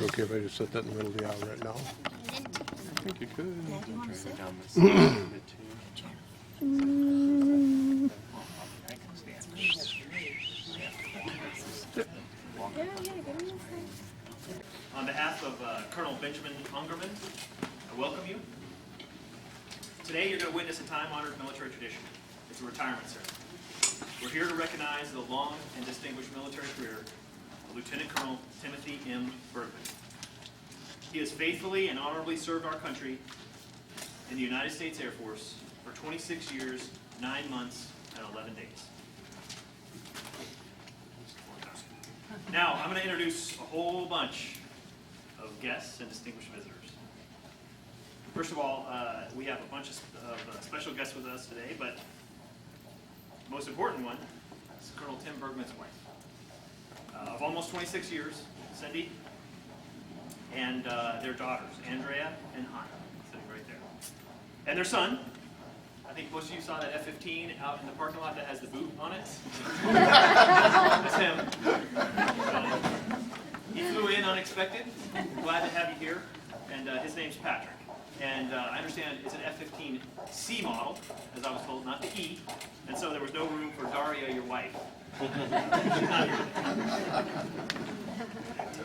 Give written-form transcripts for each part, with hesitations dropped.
okay if I just set that in the middle of the aisle right now? I think you could. Do you want to sit? On behalf of Colonel Benjamin Ungerman, I welcome you. Today you're going to witness a time-honored military tradition. It's a retirement ceremony. We're here to recognize the long and distinguished military career of Lieutenant Colonel Timothy M. Bergman. He has faithfully and honorably served our country in the United States Air Force for 26 years, 9 months, and 11 days. Now, I'm going to introduce a whole bunch of guests and distinguished visitors. First of all, we have a bunch of special guests with us today, but the most important one is Colonel Tim Bergman's wife. Of almost 26 years, Cindy, and their daughters, Andrea and Hannah, sitting right there. And their son. I think most of you saw that F-15 out in the parking lot that has the boot on it. That's him. He flew in unexpected. Glad to have you here. And his name's Patrick. And I understand it's an F-15C model, as I was told, not the E. And so there was no room for Daria, your wife. She's not here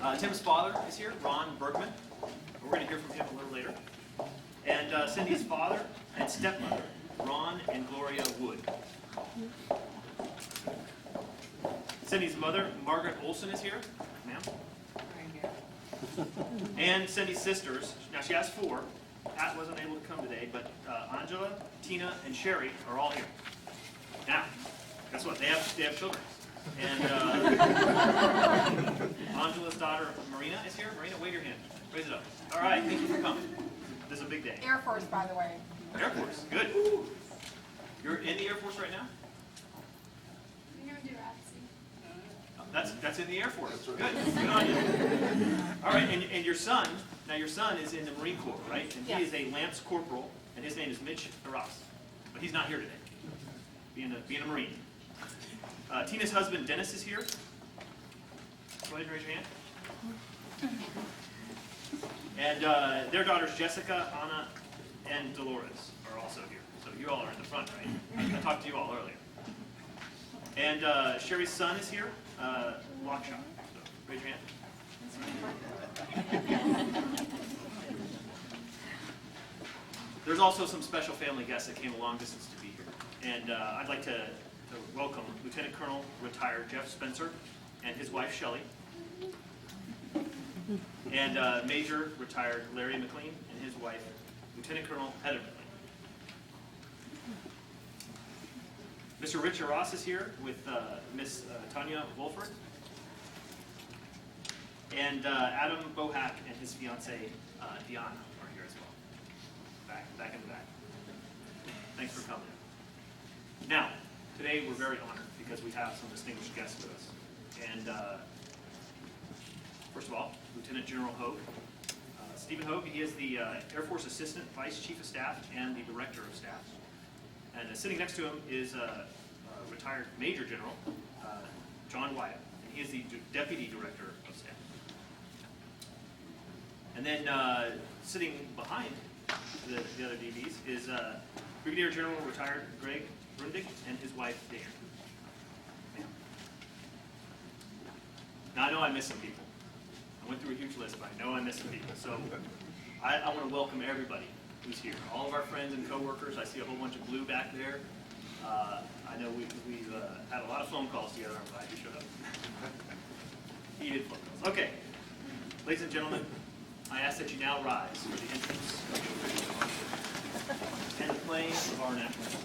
today. Tim's father is here, Ron Bergman. We're going to hear from him a little later. And Cindy's father and stepmother, Ron and Gloria Wood. Cindy's mother, Margaret Olson, is here. Ma'am? Right here. And Cindy's sisters, now she has 4. Pat wasn't able to come today, but Angela, Tina, and Sherry are all here. Now, guess what? They have children. And Angela's daughter, Marina, is here. Marina, wave your hand. Raise it up. All right, thank you for coming. This is a big day. Air Force, by the way. Air Force, good. You're in the Air Force right now? That's in the Air Force. Good. Good on you. All right, and your son, now your son is in the Marine Corps, right? And he is a Lance Corporal, and his name is Mitch Arras. But he's not here today, being a Marine. Tina's husband, Dennis, is here. Go ahead and raise your hand. And their daughters, Jessica, Anna, and Dolores are also here. So you all are in the front, right? I talked to you all earlier. And Sherry's son is here, Lockshot. So raise your hand. There's also some special family guests that came a long distance to be here. And I'd like to welcome Lieutenant Colonel retired Jeff Spencer and his wife, Shelley. And Major retired Larry McLean and his wife, Lieutenant Colonel Heather McLean. Mr. Richard Ross is here with Miss Tanya Wolford. And Adam Bohack and his fiancée, Deanna, are here as well. Back in the back. Thanks for coming. Now, today we're very honored because we have some distinguished guests with us. And first of all, Lieutenant General Hogue. Stephen Hogue, he is the Air Force Assistant Vice Chief of Staff and the Director of Staff. And sitting next to him is retired Major General John Wyatt, and he is the Deputy Director of Staff. And then sitting behind the other DBs is Brigadier General retired Greg Rundig and his wife, Dan. Now I know I missed some people. I went through a huge list, but I know I missed some people. So I want to welcome everybody who's here. All of our friends and coworkers. I see a whole bunch of blue back there. I know we've had a lot of phone calls together. I'm glad you showed up. Heated phone calls. Okay. Ladies and gentlemen, I ask that you now rise for the entrance of the official march and the playing of our national anthem.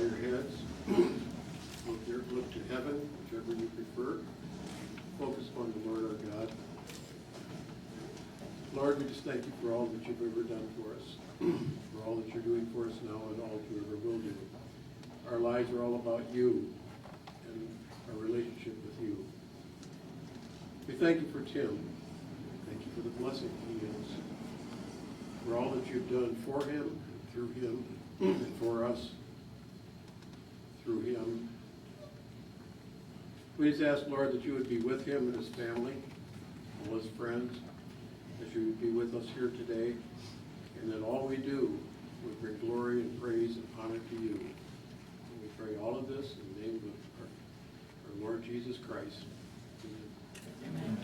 your heads. Look to heaven, whichever you prefer. Focus on the Lord our God. Lord, we just thank you for all that you've ever done for us, for all that you're doing for us now and all that you ever will do. Our lives are all about you and our relationship with you. We thank you for Tim. Thank you for the blessing he is, for all that you've done for him, through him, and for us, through him. We just ask, Lord, that you would be with him and his family, all his friends, that you would be with us here today, and that all we do would bring glory and praise and honor to you. And we pray all of this in the name of our Lord Jesus Christ. Amen.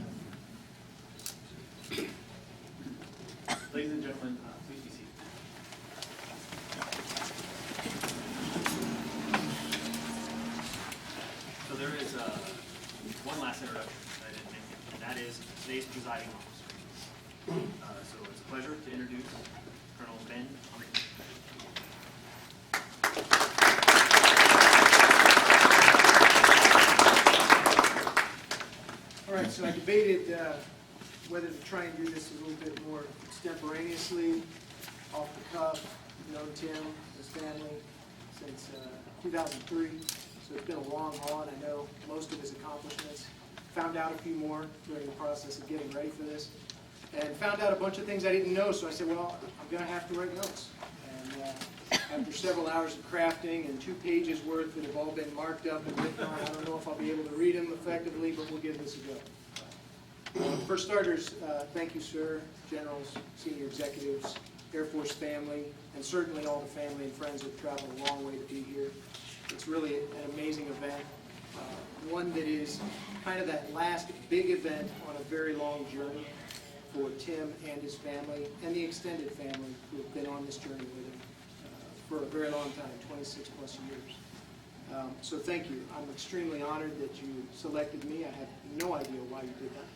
Ladies and gentlemen, please be seated. So there is one last introduction that I didn't make, and that is today's presiding officer. So it's a pleasure to introduce Colonel Ben Humphrey. All right, so I debated whether to try and do this a little bit more extemporaneously, off the cuff. I've known Tim, his family, since 2003, so it's been a long haul, and I know most of his accomplishments. Found out a few more during the process of getting ready for this, and found out a bunch of things I didn't know, so I said, well, I'm going to have to write notes. And after several hours of crafting and 2 pages worth that have all been marked up and written on, I don't know if I'll be able to read them effectively, but we'll give this a go. For starters, thank you, sir, generals, senior executives, Air Force family, and certainly all the family and friends who have traveled a long way to be here. It's really an amazing event, one that is kind of that last big event on a very long journey for Tim and his family, and the extended family who have been on this journey with him for a very long time, 26 plus years. So thank you. I'm extremely honored that you selected me. I have no idea why you did that.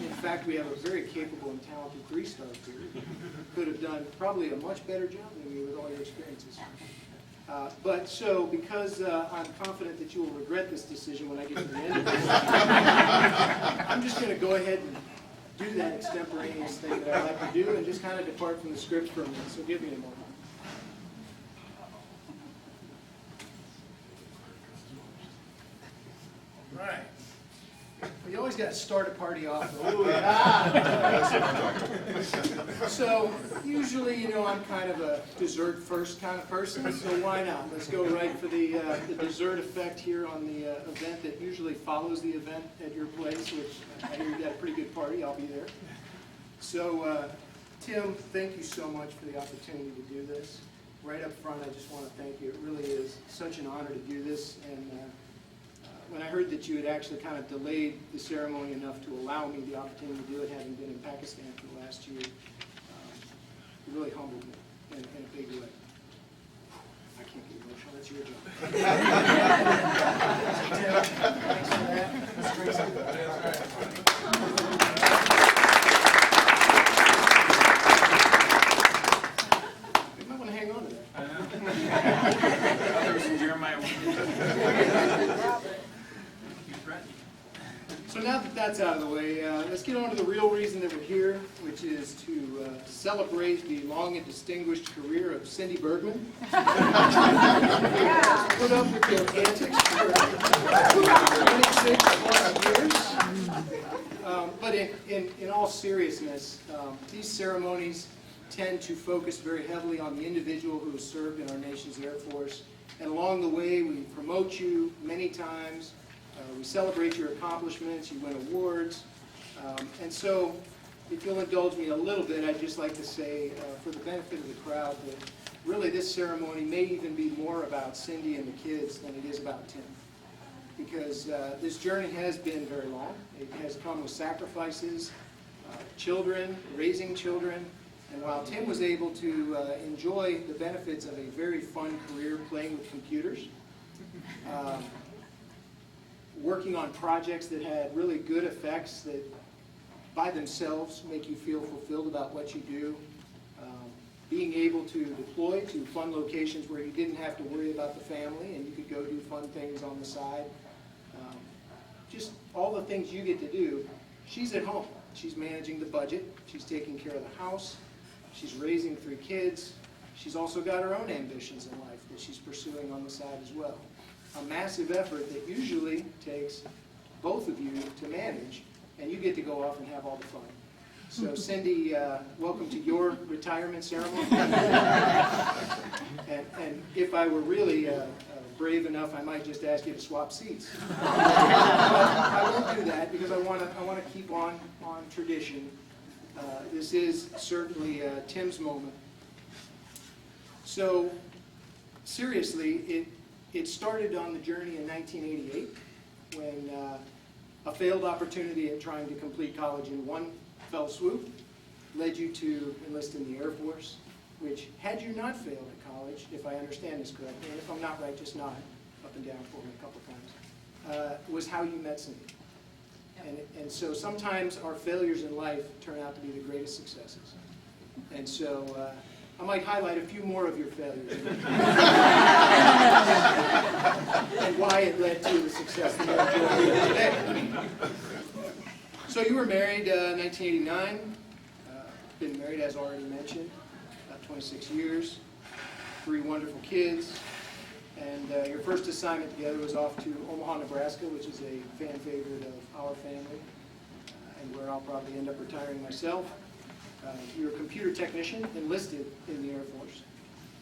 In fact, we have a very capable and talented 3-star here who could have done probably a much better job than you with all your experiences. But so, because I'm confident that you will regret this decision when I get to the end of this, I'm just going to go ahead and do that extemporaneous thing that I like to do and just kind of depart from the script for a minute. So give me a moment. Right. Well, you always got to start a party off. So usually, you know, I'm kind of a dessert first kind of person, so why not? Let's go right for the dessert effect here on the event that usually follows the event at your place, which I hear you got a pretty good party. I'll be there. So, Tim, thank you so much for the opportunity to do this. Right up front, I just want to thank you. It really is such an honor to do this, and when I heard that you had actually kind of delayed the ceremony enough to allow me the opportunity to do it, having been in Pakistan for the last year, it really humbled me in a big way. I can't get emotional. That's your job. Thanks for that. That's great. You might want to hang on to that. There was some Jeremiah. So now that that's out of the way, let's get on to the real reason that we're here, which is to celebrate the long and distinguished career of Cindy Bergman. Put up with your antics for 26 plus years. But in all seriousness, these ceremonies tend to focus very heavily on the individual who has served in our nation's Air Force. And along the way, we promote you many times. We celebrate your accomplishments, you win awards, and so if you'll indulge me a little bit, I'd just like to say, for the benefit of the crowd, that really this ceremony may even be more about Cindy and the kids than it is about Tim. Because this journey has been very long. It has come with sacrifices, children, raising children, and while Tim was able to enjoy the benefits of a very fun career playing with computers, working on projects that had really good effects that by themselves make you feel fulfilled about what you do. being able to deploy to fun locations where you didn't have to worry about the family and you could go do fun things on the side. Just all the things you get to do. She's at home. She's managing the budget. She's taking care of the house. She's raising 3 kids. She's also got her own ambitions in life that she's pursuing on the side as well. A massive effort that usually takes both of you to manage, and you get to go off and have all the fun. So Cindy, welcome to your retirement ceremony. And if I were really brave enough, I might just ask you to swap seats. But I won't do that because I want to keep on tradition. This is certainly Tim's moment. So seriously, it started on the journey in 1988 when a failed opportunity at trying to complete college in one fell swoop led you to enlist in the Air Force, which had you not failed at college, if I understand this correctly, and if I'm not right, just nod up and down for me a couple times, was how you met Cindy. And so sometimes our failures in life turn out to be the greatest successes. And so I might highlight a few more of your failures and why it led to the success that you're enjoying today. So you were married 1989, been married as already mentioned, about 26 years, 3 wonderful kids, and your first assignment together was off to Omaha, Nebraska, which is a fan favorite of our family, and where I'll probably end up retiring myself. You're a computer technician enlisted in the Air Force.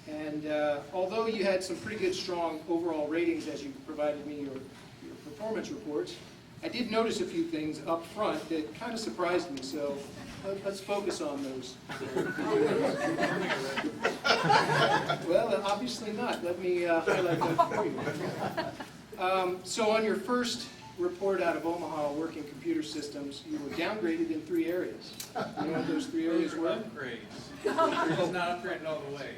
And although you had some pretty good, strong overall ratings as you provided me your performance reports, I did notice a few things up front that kind of surprised me, so let's focus on those. Well, obviously not. Let me highlight that for you. So on your first report out of Omaha working computer systems, you were downgraded in 3 areas. You know what those 3 areas were? Upgrades. It's not upgraded all the way.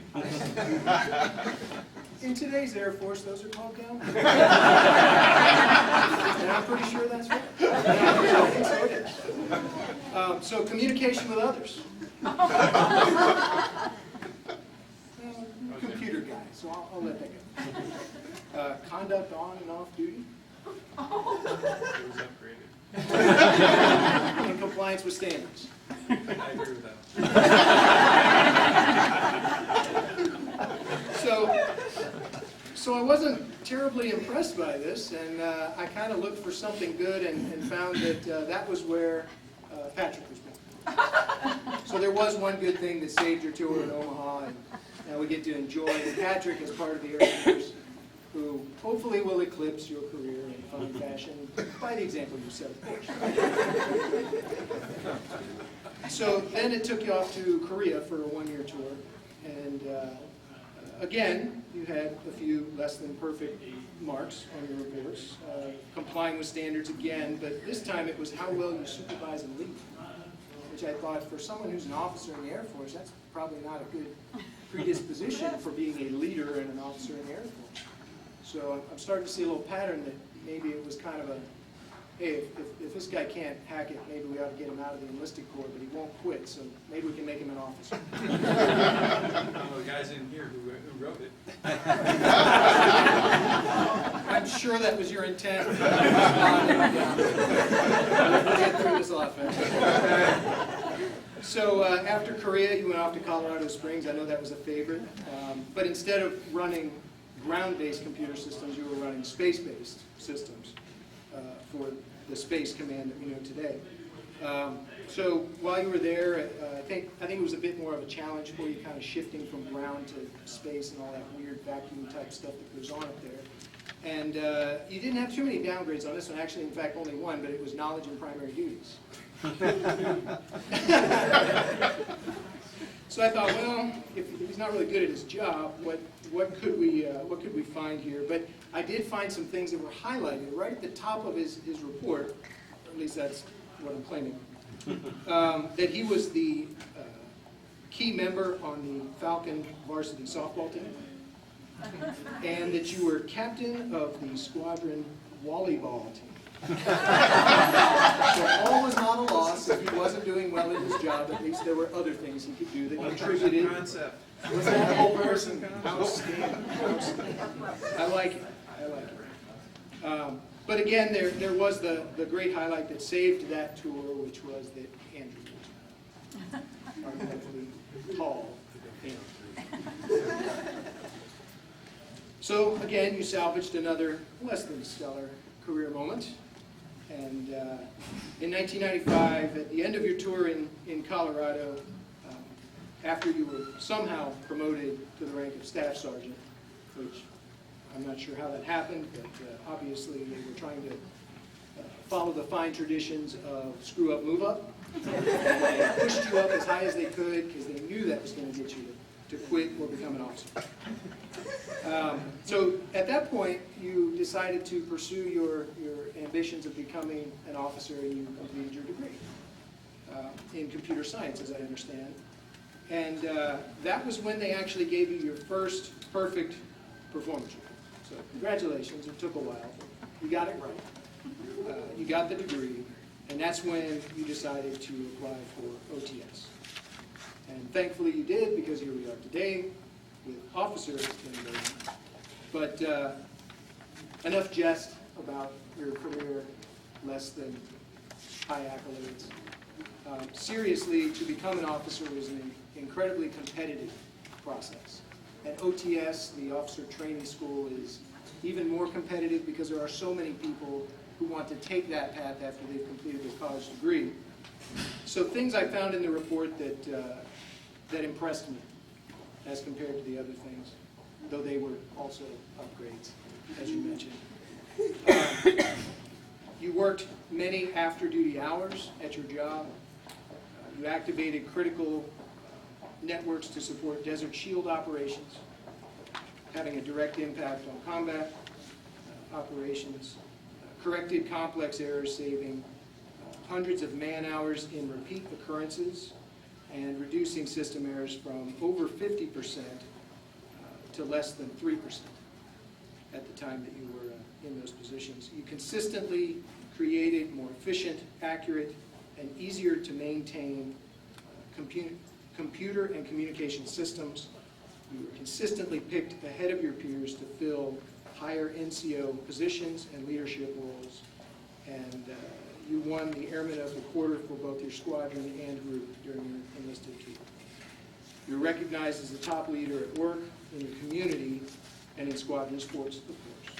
In today's Air Force, those are called downgrades. And I'm pretty sure that's right. I think so it is. So communication with others. Computer guy, so I'll let that go. Conduct on and off duty. It was upgraded. And compliance with standards. I agree with that. So I wasn't terribly impressed by this, and I kind of looked for something good and found that that was where Patrick was born. So there was one good thing that saved your tour in Omaha, and now we get to enjoy Patrick as part of the Air Force, who hopefully will eclipse your career in fun fashion by the example you set, of course. So then it took you off to Korea for a 1-year tour, and again, you had a few less than perfect marks on your reports, complying with standards again, but this time it was how well you supervise and lead, which I thought for someone who's an officer in the Air Force, that's probably not a good predisposition for being a leader and an officer in the Air Force. So I'm starting to see a little pattern that maybe it was kind of a, hey, if this guy can't hack it, maybe we ought to get him out of the enlisted corps, but he won't quit, so maybe we can make him an officer. The guys in here who wrote it. I'm sure that was your intent. We'll get through this a lot faster. So after Korea, you went off to Colorado Springs. I know that was a favorite. But instead of running ground-based computer systems, you were running space-based systems for the Space Command that we know today. So while you were there, I think it was a bit more of a challenge for you, kind of shifting from ground to space and all that weird vacuum type stuff that goes on up there. And you didn't have too many downgrades on this one. Actually, in fact, only one, but it was knowledge and primary duties. So I thought, well, if he's not really good at his job, what could we find here? But I did find some things that were highlighted right at the top of his report, or at least that's what I'm claiming, that he was the key member on the Falcon varsity softball team, and that you were captain of the squadron volleyball team. So all was not a loss. If he wasn't doing well in his job, at least there were other things he could do that contributed. Concept. Was that whole person? Outstanding. I like it. I like it. But again, there was the great highlight that saved that tour, which was that Andrew was our lovely, tall Andrew. So again, you salvaged another less than stellar career moment. And in 1995, at the end of your tour in Colorado, after you were somehow promoted to the rank of staff sergeant, which I'm not sure how that happened, but obviously they were trying to follow the fine traditions of screw up, move up. They pushed you up as high as they could because they knew that was going to get you to quit or become an officer. So at that point, you decided to pursue your ambitions of becoming an officer, and you completed your degree in computer science, as I understand. And that was when they actually gave you your first perfect performance review. So congratulations, it took a while. You got it right. You got the degree, and that's when you decided to apply for OTS. And thankfully you did, because here we are today with officer kindergarten. But enough jest about your career, less than high accolades. Seriously, to become an officer was an incredibly competitive process. At OTS, the Officer Training School, is even more competitive because there are so many people who want to take that path after they've completed their college degree. So things I found in the report that impressed me as compared to the other things, though they were also upgrades, as you mentioned. You worked many after-duty hours at your job. You activated critical networks to support Desert Shield operations, having a direct impact on combat operations, corrected complex errors, saving hundreds of man-hours in repeat occurrences, and reducing system errors from over 50% to less than 3% at the time that you were in those positions. You consistently created more efficient, accurate, and easier to maintain computer and communication systems. You were consistently picked ahead of your peers to fill higher NCO positions and leadership roles. And you won the Airman of the Quarter for both your squadron and group during your enlisted tour. You're recognized as the top leader at work, in your community, and in squadron sports, of course.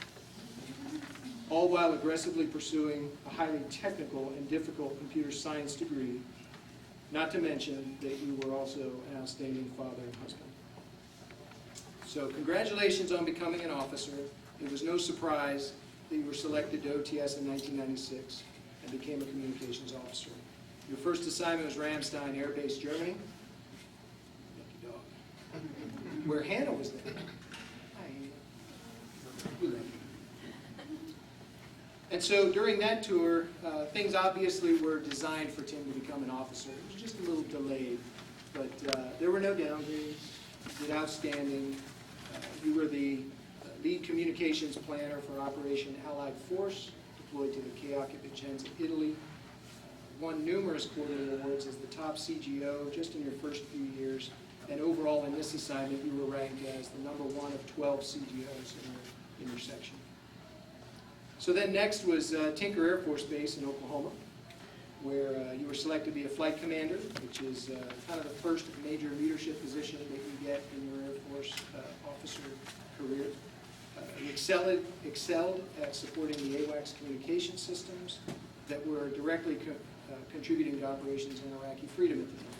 All while aggressively pursuing a highly technical and difficult computer science degree, not to mention that you were also an outstanding father and husband. So congratulations on becoming an officer. It was no surprise that you were selected to OTS in 1996 and became a communications officer. Your first assignment was Ramstein Air Base, Germany. Lucky dog. Where Hannah was there. Hi. We love you. And so during that tour, things obviously were designed for Tim to become an officer. It was just a little delayed, but there were no downgrades. You did outstanding. You were the lead communications planner for Operation Allied Force, deployed to the Caocchia Vicenza, Italy. Won numerous quarterly awards as the top CGO just in your first few years. And overall in this assignment, you were ranked as the #1 of 12 CGOs in your section. So then next was Tinker Air Force Base in Oklahoma, where you were selected to be a flight commander, which is kind of the first major leadership position that you get in your Air Force officer career. You excelled at supporting the AWACS communication systems that were directly contributing to operations in Iraqi freedom at the time.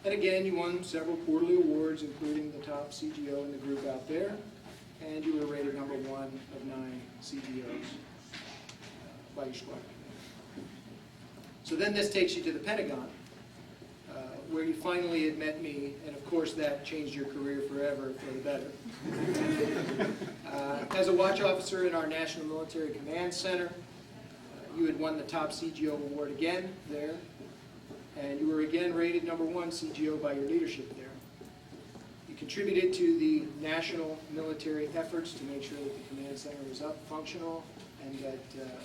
And again, you won several quarterly awards, including the top CGO in the group out there, and you were rated #1 of 9 CGOs by your squad commander. So then this takes you to the Pentagon, where you finally had met me, and of course that changed your career forever for the better. As a watch officer in our National Military Command Center, you had won the top CGO award again there, and you were again rated #1 CGO by your leadership there. You contributed to the national military efforts to make sure that the command center was up, functional, and that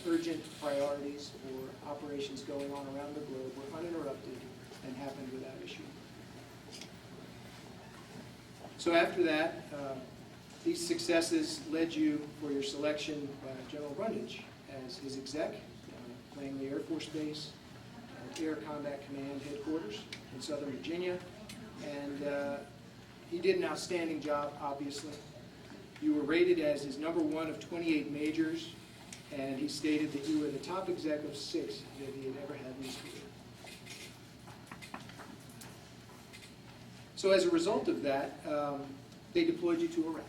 urgent priorities or operations going on around the globe were uninterrupted and happened without issue. So after that, these successes led you for your selection by General Brundage as his exec, Langley Air Force Base, Air Combat Command Headquarters in Southern Virginia, and he did an outstanding job, obviously. You were rated as his #1 of 28 majors, and he stated that you were the top exec of 6 that he had ever had in his career. So as a result of that, they deployed you to Iraq.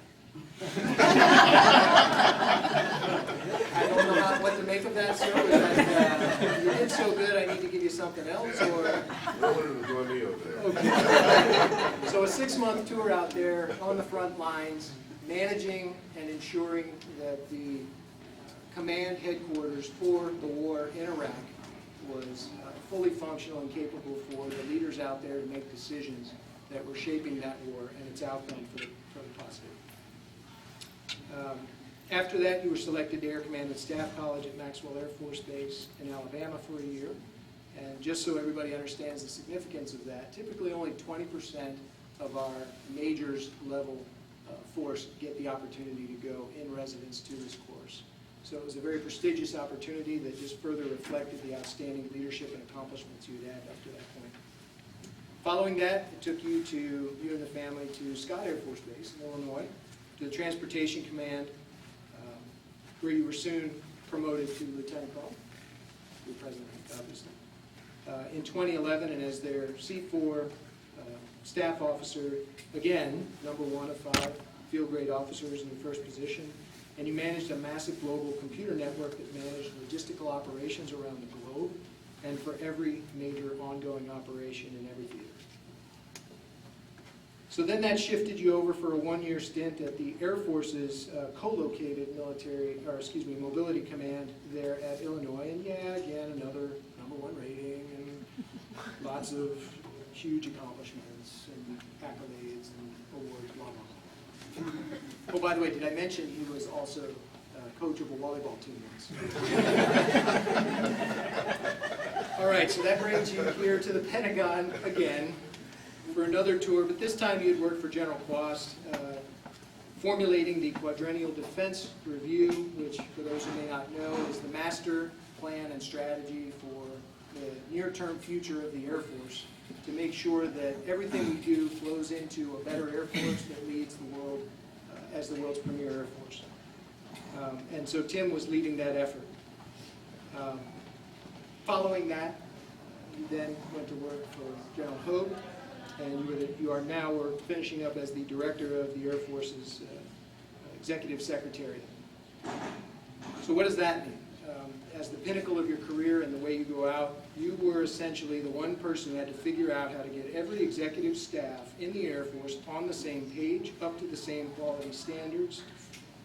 I don't know what to make of that, sir. You did so good, I need to give you something else, or? No one was going me over there. Okay. So a 6-month tour out there on the front lines, managing and ensuring that the command headquarters for the war in Iraq was fully functional and capable for the leaders out there to make decisions that were shaping that war and its outcome for the positive. After that, you were selected to Air Command and Staff College at Maxwell Air Force Base in Alabama for a year. And just so everybody understands the significance of that, typically only 20% of our majors level force get the opportunity to go in residence to this course. So it was a very prestigious opportunity that just further reflected the outstanding leadership and accomplishments you had up to that point. Following that, it took you and the family to Scott Air Force Base in Illinois, to the Transportation Command, where you were soon promoted to Lieutenant Colonel, your president, obviously. In 2011, and as their C4 staff officer, again, #1 of 5 field grade officers in your first position, and you managed a massive global computer network that managed logistical operations around the globe and for every major ongoing operation in every theater. So then that shifted you over for a 1-year stint at the Air Force's co-located mobility command there at Illinois. And yeah, again, another #1 rating and lots of huge accomplishments and accolades and awards, blah, blah, blah. Oh, by the way, did I mention he was also coach of a volleyball team once? All right, so that brings you here to the Pentagon again for another tour, but this time you'd worked for General Quast, formulating the Quadrennial Defense Review, which, for those who may not know, is the master plan and strategy for the near-term future of the Air Force, to make sure that everything we do flows into a better Air Force that leads the world as the world's premier Air Force. And so Tim was leading that effort. Following that, you then went to work for General Hogue, and you are now finishing up as the director of the Air Force's Executive Secretariat. So what does that mean? As the pinnacle of your career and the way you go out, you were essentially the one person who had to figure out how to get every executive staff in the Air Force on the same page, up to the same quality standards,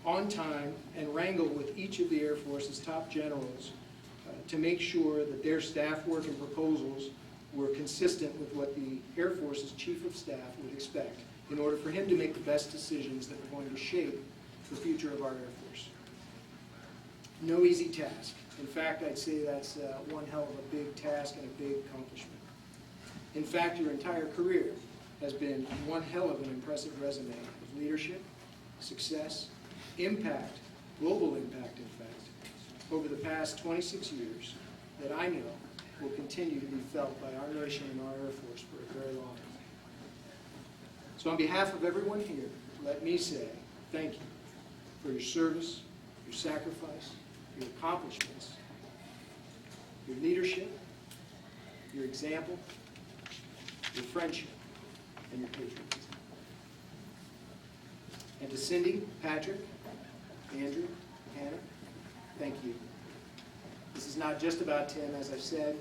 on time, and wrangle with each of the Air Force's top generals to make sure that their staff work and proposals were consistent with what the Air Force's Chief of Staff would expect in order for him to make the best decisions that were going to shape the future of our Air Force. No easy task. In fact, I'd say that's one hell of a big task and a big accomplishment. In fact, your entire career has been one hell of an impressive resume of leadership, success, impact, global impact, in fact, over the past 26 years that I know will continue to be felt by our nation and our Air Force for a very long time. So on behalf of everyone here, let me say thank you for your service, your sacrifice, your accomplishments, your leadership, your example, your friendship, and your patriotism. And to Cindy, Patrick, Andrew, Hannah, thank you. This is not just about Tim, as I've said.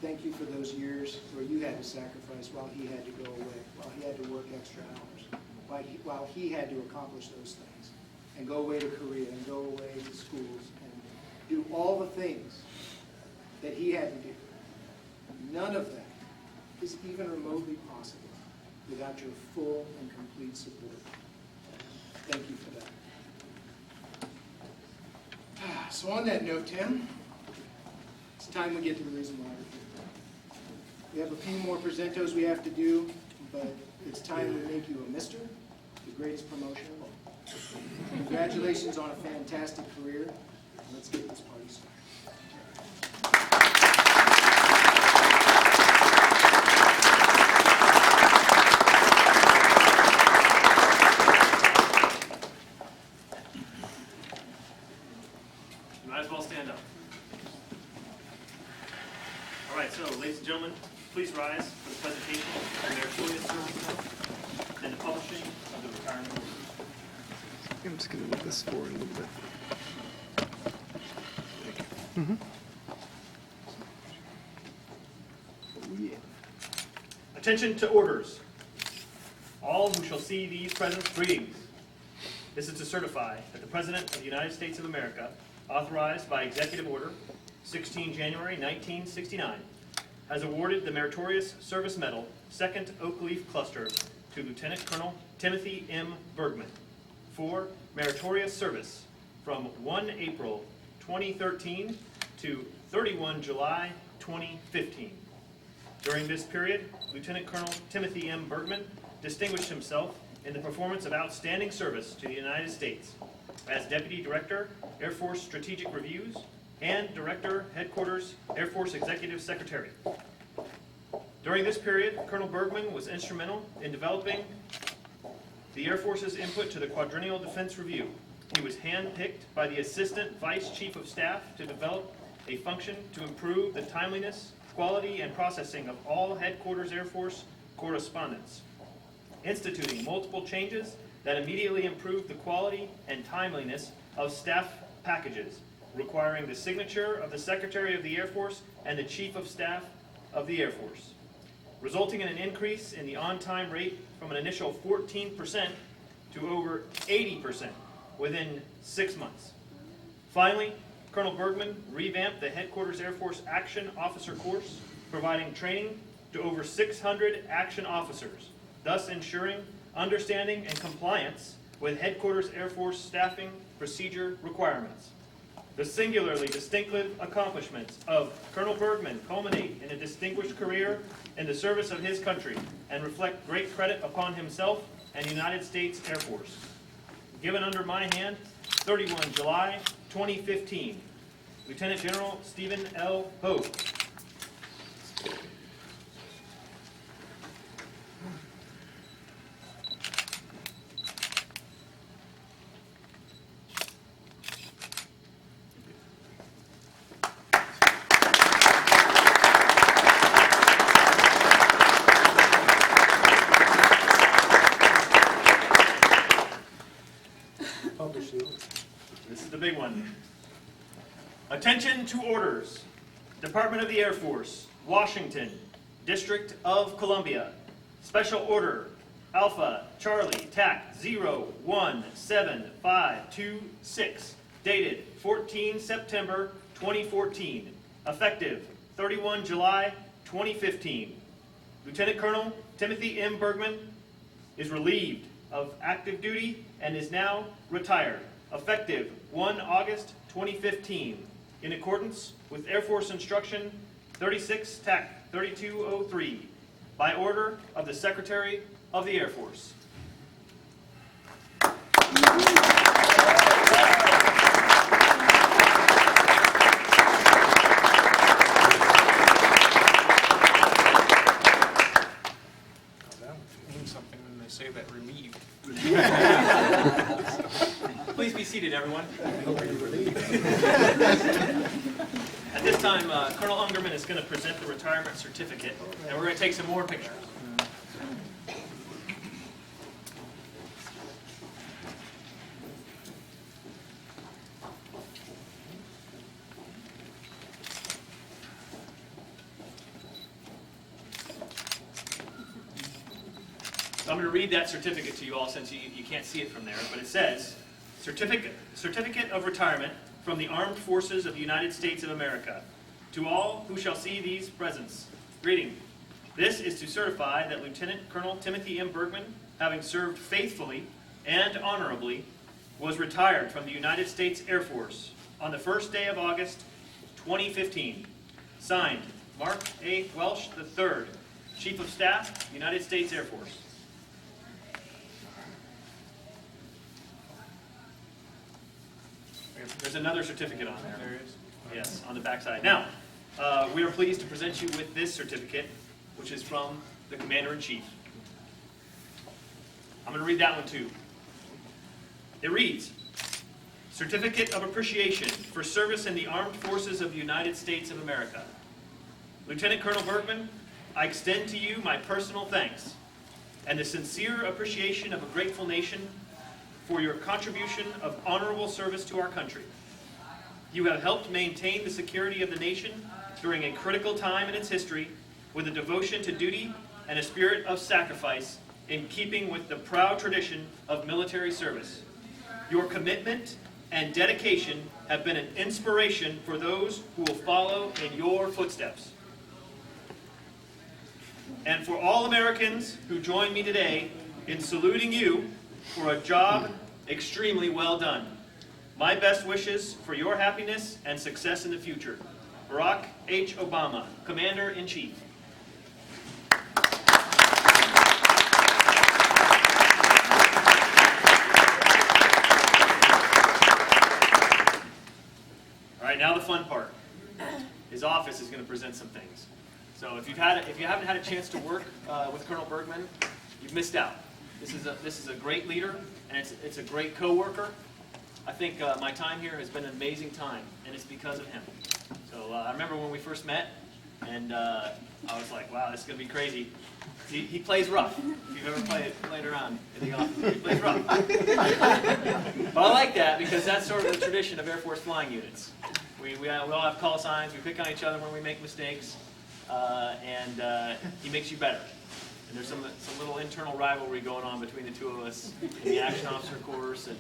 Thank you for those years where you had to sacrifice while he had to go away, while he had to work extra hours, while he had to accomplish those things, and go away to Korea, and go away to schools, and do all the things that he had to do. None of that is even remotely possible without your full and complete support. Thank you for that. So on that note, Tim, it's time we get to the reason why we're here. We have a few more presentos we have to do, but it's time we make you a mister, the greatest promotion of all. Congratulations on a fantastic career. Let's get this party started. You might as well stand up. All right, so ladies and gentlemen, please rise for the presentation of the Meritorious Service Medal and the publishing of the retirement order. I'm just going to move this forward a little bit. Attention to orders. All who shall see these presents, greetings. This is to certify that the President of the United States of America, authorized by Executive Order 16 January 1969, has awarded the Meritorious Service Medal, 2nd Oak Leaf Cluster, to Lieutenant Colonel Timothy M. Bergman for meritorious service from 1 April 2013 to 31 July 2015. During this period, Lieutenant Colonel Timothy M. Bergman distinguished himself in the performance of outstanding service to the United States as Deputy Director, Air Force Strategic Reviews, and Director, Headquarters, Air Force Executive Secretary. During this period, Colonel Bergman was instrumental in developing the Air Force's input to the Quadrennial Defense Review. He was handpicked by the Assistant Vice Chief of Staff to develop a function to improve the timeliness, quality, and processing of all Headquarters Air Force correspondence, instituting multiple changes that immediately improved the quality and timeliness of staff packages, requiring the signature of the Secretary of the Air Force and the Chief of Staff of the Air Force, resulting in an increase in the on-time rate from an initial 14% to over 80% within 6 months. Finally, Colonel Bergman revamped the Headquarters Air Force Action Officer course, providing training to over 600 action officers, thus ensuring understanding and compliance with Headquarters Air Force staffing procedure requirements. The singularly distinctive accomplishments of Colonel Bergman culminate in a distinguished career in the service of his country and reflect great credit upon himself and United States Air Force. Given under my hand, 31 July 2015, Lieutenant General Stephen L. Hogue. This is the big one. Attention to orders. Department of the Air Force, Washington, District of Columbia. Special Order Alpha Charlie TAC 017526, dated 14 September 2014, effective 31 July 2015. Lieutenant Colonel Timothy M. Bergman is relieved of active duty and is now retired, effective 1 August 2015, in accordance with Air Force Instruction 36 TAC 3203, by order of the Secretary of the Air Force. That would mean something when they say that relieved. Please be seated, everyone. At this time, Colonel Ungerman is going to present the retirement certificate, and we're going to take some more pictures. So I'm going to read that certificate to you all since you can't see it from there, but it says, Certificate of Retirement from the Armed Forces of the United States of America. To all who shall see these presents, greeting. This is to certify that Lieutenant Colonel Timothy M. Bergman, having served faithfully and honorably, was retired from the United States Air Force on the first day of August 2015. Signed, Mark A. Welsh III, Chief of Staff, United States Air Force. There's another certificate on there. There is. Yes, on the backside. Now, we are pleased to present you with this certificate, which is from the Commander-in-Chief. I'm going to read that one too. It reads, Certificate of Appreciation for Service in the Armed Forces of the United States of America. Lieutenant Colonel Bergman, I extend to you my personal thanks and the sincere appreciation of a grateful nation for your contribution of honorable service to our country. You have helped maintain the security of the nation during a critical time in its history with a devotion to duty and a spirit of sacrifice in keeping with the proud tradition of military service. Your commitment and dedication have been an inspiration for those who will follow in your footsteps. And for all Americans who join me today in saluting you for a job extremely well done. My best wishes for your happiness and success in the future. Barack H. Obama, Commander-in-Chief. All right, now the fun part. His office is going to present some things. So if you haven't had a chance to work with Colonel Bergman, you've missed out. This is a great leader, and it's a great co-worker. I think my time here has been an amazing time, and it's because of him. So I remember when we first met, and I was like, wow, this is going to be crazy. He plays rough. If you've ever played around in the office, he plays rough. But I like that because that's sort of the tradition of Air Force flying units. We all have call signs, we pick on each other when we make mistakes, and he makes you better. And there's some little internal rivalry going on between the two of us in the action officer course, and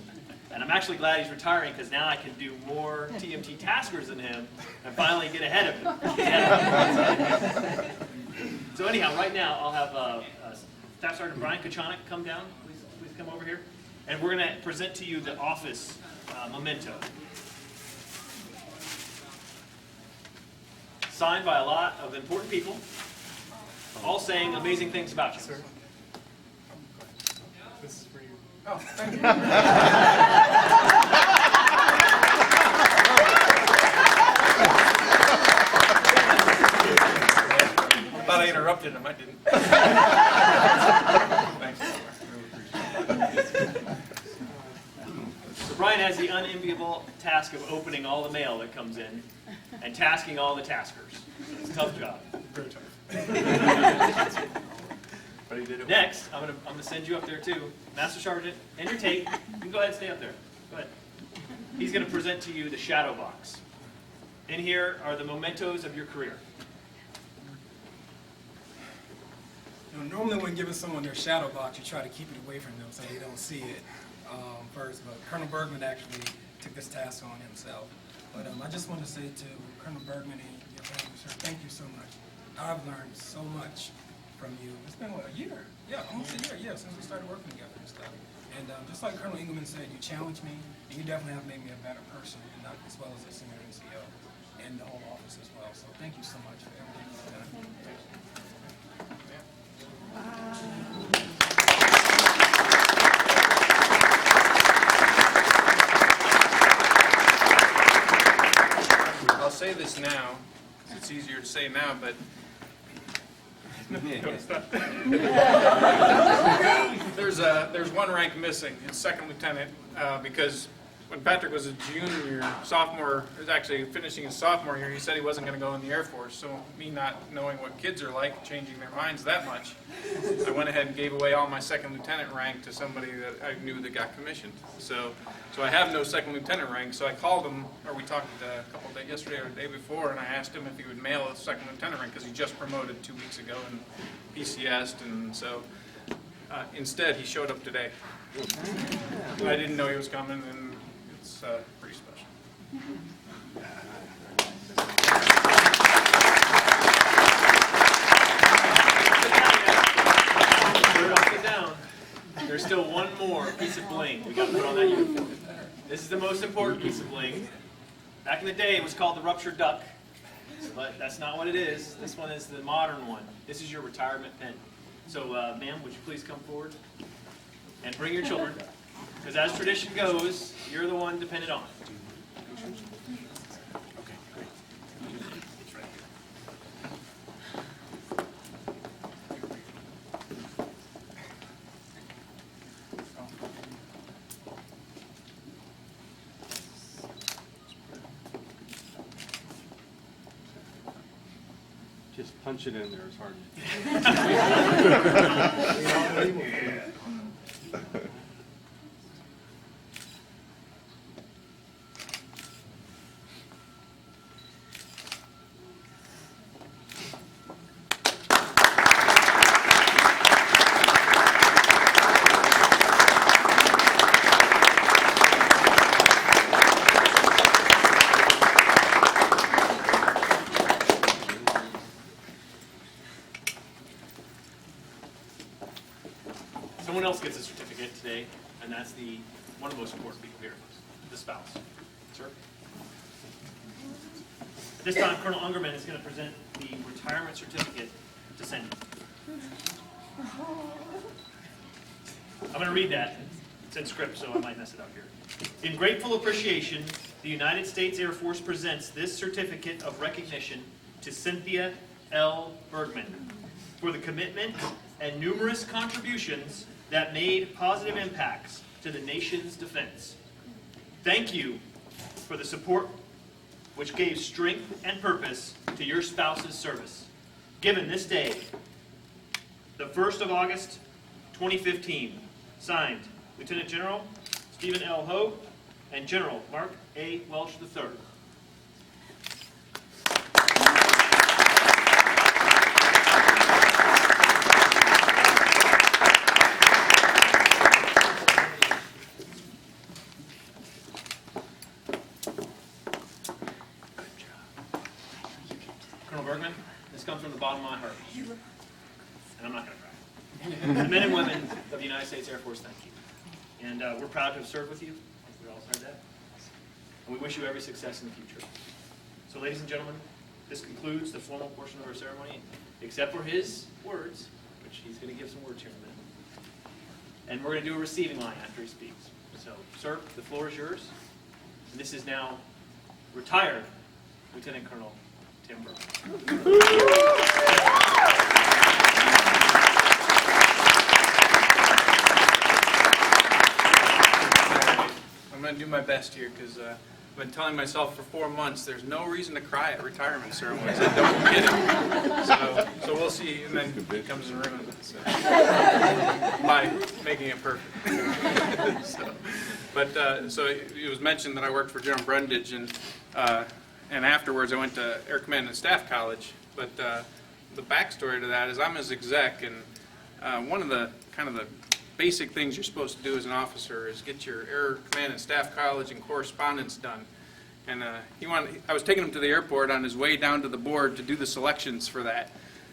I'm actually glad he's retiring because now I can do more TMT taskers than him and finally get ahead of him. So anyhow, right now I'll have Staff Sergeant Brian Kachanik come down. Please come over here. And we're going to present to you the office memento. Signed by a lot of important people, all saying amazing things about you. Sir, this is for you. Oh, thank you. Thought I interrupted him, I didn't. Thanks. I really appreciate it. So Brian has the unenviable task of opening all the mail that comes in and tasking all the taskers. It's a tough job. Very tough. But he did it. Next, I'm gonna send you up there too, Master Sergeant, and your tape. You can go ahead and stay up there. Go ahead. He's gonna present to you the shadow box. In here are the mementos of your career. Normally when giving someone their shadow box, you try to keep it away from them so they don't see it first. But Colonel Bergman actually took this task on himself. But I just want to say to Colonel Bergman and your family, sir, thank you so much. I've learned so much from you. It's been, what, a year? Yeah, almost a year, yeah, since we started working together and stuff. And just like Colonel Engelman said, you challenged me, and you definitely have made me a better person, and as well as a senior NCO and the whole office as well. So thank you so much for everything you've done. I'll say this now, it's easier to say now, but there's one rank missing. It's second lieutenant because when Patrick was a sophomore, was actually finishing his sophomore year, he said he wasn't going to go in the Air Force. So me not knowing what kids are like, changing their minds that much, I went ahead and gave away all my second lieutenant rank to somebody that I knew that got commissioned. So I have no second lieutenant rank. So I called him, or we talked a couple of days, yesterday or the day before, and I asked him if he would mail a second lieutenant rank because he just promoted 2 weeks ago and PCS'd, and so instead he showed up today. I didn't know he was coming, and it's pretty special. Sit down. There's still one more piece of bling we got to put on that uniform. This is the most important piece of bling. Back in the day, it was called the ruptured duck, but that's not what it is. This one is the modern one. This is your retirement pin. So, ma'am, would you please come forward and bring your children? Because as tradition goes, you're the one depended on. Okay, great. It's right here. Just punch it in there, it's hard. Someone else gets a certificate today, and that's one of the most important people here, the spouse. Sir? At this time, Colonel Ungerman is going to present the retirement certificate to Cindy. I'm going to read that. It's in script, so I might mess it up here. In grateful appreciation, the United States Air Force presents this certificate of recognition to Cynthia L. Bergman for the commitment and numerous contributions that made positive impacts to the nation's defense. Thank you for the support which gave strength and purpose to your spouse's service. Given this day, the 1st of August, 2015, signed Lieutenant General Stephen L. Hogue and General Mark A. Welch III. Colonel Bergman, this comes from the bottom of my heart. And I'm not going to cry. The men and women of the United States Air Force, thank you. And we're proud to have served with you. I think we all heard that. And we wish you every success in the future. So ladies and gentlemen, this concludes the formal portion of our ceremony, except for his words, which he's going to give some words here in a minute. And we're going to do a receiving line after he speaks. So, sir, the floor is yours. And this is now retired Lieutenant Colonel Tim Bergman. I'm going to do my best here because I've been telling myself for 4 months there's no reason to cry at retirement ceremonies. I don't get it. So we'll see, and then it comes and ruins it. So. By making it perfect. So it was mentioned that I worked for General Brundage, and afterwards I went to Air Command and Staff College. But the backstory to that is I'm his exec, and one of the kind of the basic things you're supposed to do as an officer is get your Air Command and Staff College and correspondence done. And I was taking him to the airport on his way down to the board to do the selections for that.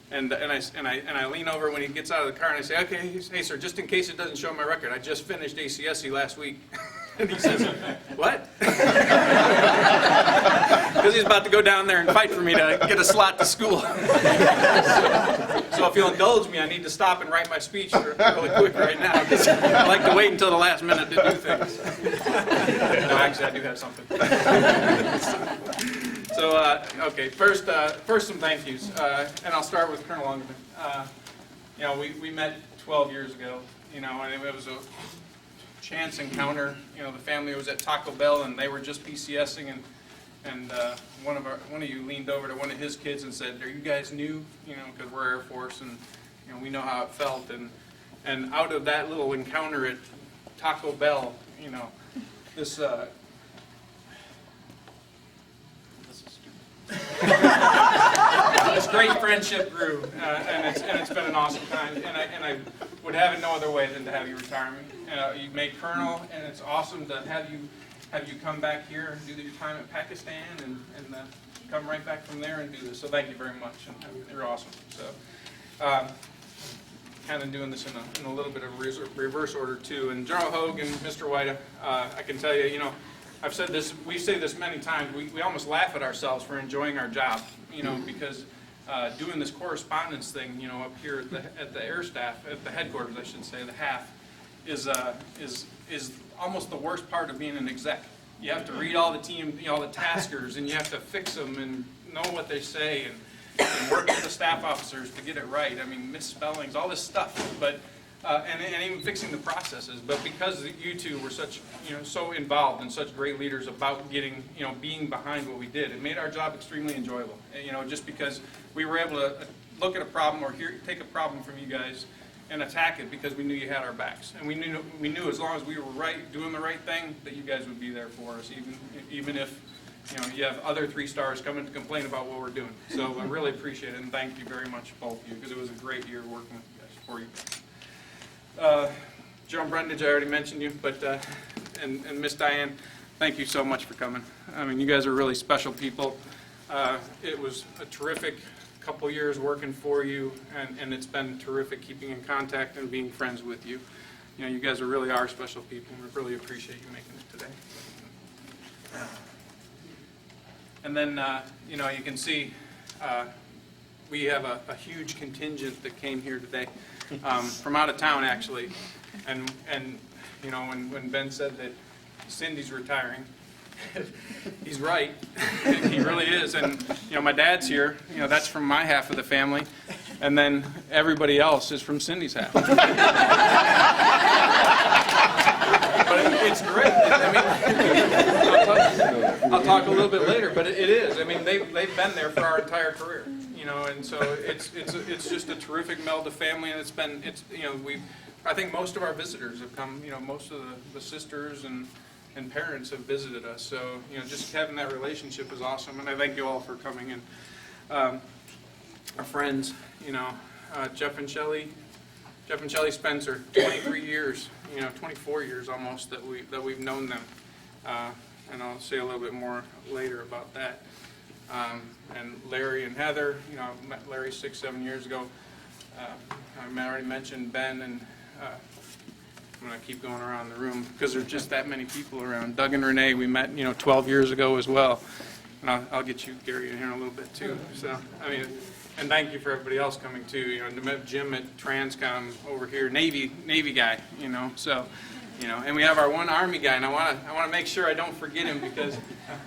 And I lean over when he gets out of the car and I say, okay, hey sir, just in case it doesn't show my record, I just finished ACSC last week. And he says, what? Because he's about to go down there and fight for me to get a slot to school. So if you'll indulge me, I need to stop and write my speech really quick right now, because I like to wait until the last minute to do things. No, actually, I do have something. So, okay, first some thank yous, and I'll start with Colonel Ungerman. We met 12 years ago, and it was a chance encounter. The family was at Taco Bell, and they were just PCSing, and one of you leaned over to one of his kids and said, "Are you guys new?" Because we're Air Force, and we know how it felt. And out of that little encounter at Taco Bell, this. This great friendship grew, and it's been an awesome time. And I would have it no other way than to have you retire me. You made Colonel, and it's awesome to have you come back here and do your time at Pakistan, and come right back from there and do this. So thank you very much, and you're awesome. So kind of doing this in a little bit of reverse order too. And General Hogue and Mr. White, I can tell you, I've said this, we say this many times, we almost laugh at ourselves for enjoying our job, you know, because doing this correspondence thing, you know, up here at the air staff, at the headquarters, I should say, the HAF, is almost the worst part of being an exec. You have to read all the team, you know, all the taskers, and you have to fix them and know what they say and work with the staff officers to get it right. I mean, misspellings, all this stuff, but and even fixing the processes. But because you two were such, you know, so involved and such great leaders about getting, you know, being behind what we did, it made our job extremely enjoyable. You know, just because we were able to look at a problem or take a problem from you guys and attack it because we knew you had our backs, and we knew as long as we were right, doing the right thing, that you guys would be there for us, even if, you know, you have other 3-stars coming to complain about what we're doing. So I really appreciate it, and thank you very much, both of you, because it was a great year working with you guys, for you. Joan Brundage, I already mentioned you, but and Miss Diane, thank you so much for coming. I mean, you guys are really special people. It was a terrific couple years working for you, and it's been terrific keeping in contact and being friends with you. You know, you guys really are special people, and we really appreciate you making it today. And then, you know, you can see we have a huge contingent that came here today from out of town, actually. And you know, when Ben said that Cindy's retiring, he's right. He really is. And, you know, my dad's here. You know, that's from my half of the family. And then everybody else is from Cindy's half. But it's great. I mean, I'll talk a little bit later, but it is. I mean, they've been there for our entire career, you know, and so it's just a terrific meld of family, and you know, I think most of our visitors have come, you know, most of the sisters and parents have visited us, so, you know, just having that relationship is awesome, and I thank you all for coming. And our friends, you know, Jeff and Shelley Spencer, 23 years, you know, 24 years almost that we've known them, and I'll say a little bit more later about that. And Larry and Heather, you know, I met Larry 6-7 years ago. I already mentioned Ben, and I'm going to keep going around the room because there's just that many people around. Doug and Renee, we met, you know, 12 years ago as well. And I'll get you, Gary, in here in a little bit too. So, I mean, and thank you for everybody else coming too. You know, I met Jim at Transcom over here, Navy guy, you know, so, you know, and we have our one Army guy, and I want to make sure I don't forget him because,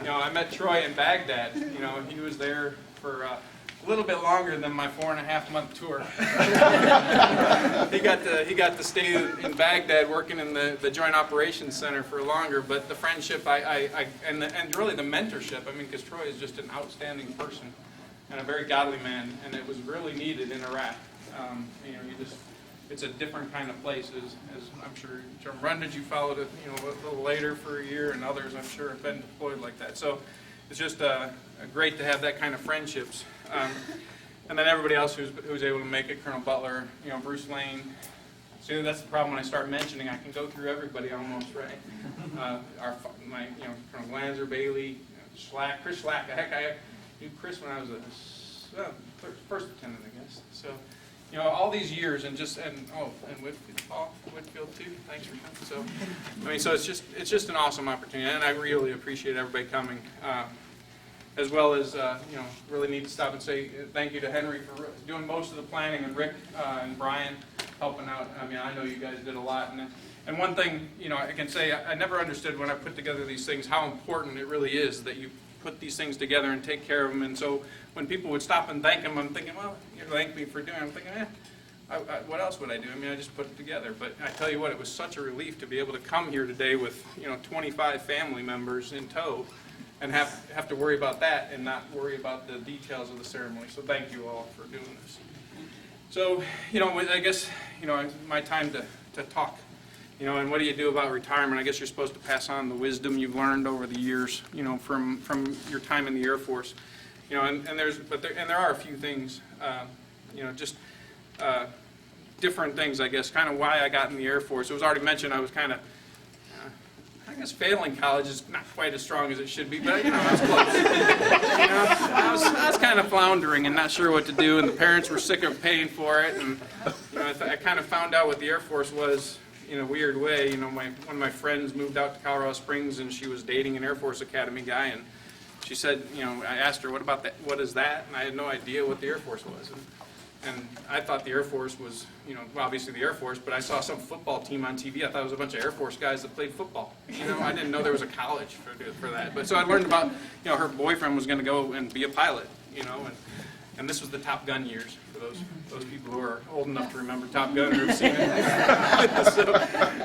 you know, I met Troy in Baghdad. You know, he was there for a little bit longer than my 4.5-month tour. He got to stay in Baghdad working in the Joint Operations Center for longer, but the friendship and really the mentorship, I mean, because Troy is just an outstanding person and a very godly man, and it was really needed in Iraq. You know, it's a different kind of place, as I'm sure John Brundage, you followed it, you know, a little later for a year, and others I'm sure have been deployed like that. So it's just great to have that kind of friendships. And then everybody else who's able to make it, Colonel Butler, you know, Bruce Lane. See, that's the problem when I start mentioning, I can go through everybody almost, right? My, you know, Colonel Glanzer, Bailey, Chris Schlack. Heck, I knew Chris when I was a first lieutenant, I guess. So, you know, all these years, and Whitfield, Paul Whitfield too. Thanks for coming. So, I mean, so it's just an awesome opportunity, and I really appreciate everybody coming. As well as, you know, really need to stop and say thank you to Henry for doing most of the planning, and Rick and Brian helping out. I mean, I know you guys did a lot. And one thing, you know, I can say I never understood when I put together these things how important it really is that you put these things together and take care of them. And so when people would stop and thank them, I'm thinking, well, you thank me for doing it. I'm thinking, what else would I do? I mean, I just put it together. But I tell you what, it was such a relief to be able to come here today with, you know, 25 family members in tow, and have to worry about that and not worry about the details of the ceremony. So thank you all for doing this. So, you know, I guess, you know, it's my time to talk. You know, and what do you do about retirement? I guess you're supposed to pass on the wisdom you've learned over the years, you know, from your time in the Air Force. You know, and there are a few things, you know, just different things, I guess, kind of why I got in the Air Force. It was already mentioned I was kind of, I guess failing college is not quite as strong as it should be, but, you know, I was close. You know, I was kind of floundering and not sure what to do, and the parents were sick of paying for it, and, you know, I kind of found out what the Air Force was in a weird way. You know, one of my friends moved out to Colorado Springs, and she was dating an Air Force Academy guy, and she said, you know, I asked her, what about that? What is that? And I had no idea what the Air Force was. And I thought the Air Force was, you know, well, obviously the Air Force, but I saw some football team on TV. I thought it was a bunch of Air Force guys that played football. You know, I didn't know there was a college for that. But so I learned about, you know, her boyfriend was going to go and be a pilot, you know, and this was the Top Gun years for those people who are old enough to remember Top Gun or have seen it.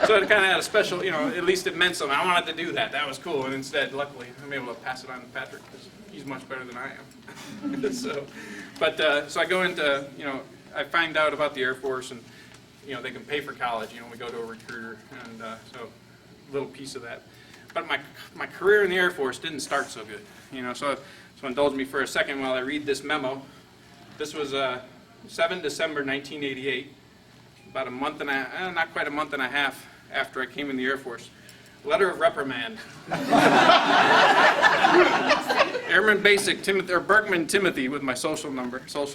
so it kind of had a special, you know, at least it meant something. I wanted to do that. That was cool. And instead, luckily, I'm able to pass it on to Patrick because he's much better than I am. so I go into, you know, I find out about the Air Force, and, you know, they can pay for college. You know, we go to a recruiter, and so a little piece of that. But my career in the Air Force didn't start so good. You know, so indulge me for a second while I read this memo. This was 7 December 1988, about a month and a, not quite a month and a half after I came in the Air Force. Letter of reprimand. Airman Basic Timothy, or Berkman Timothy, with my social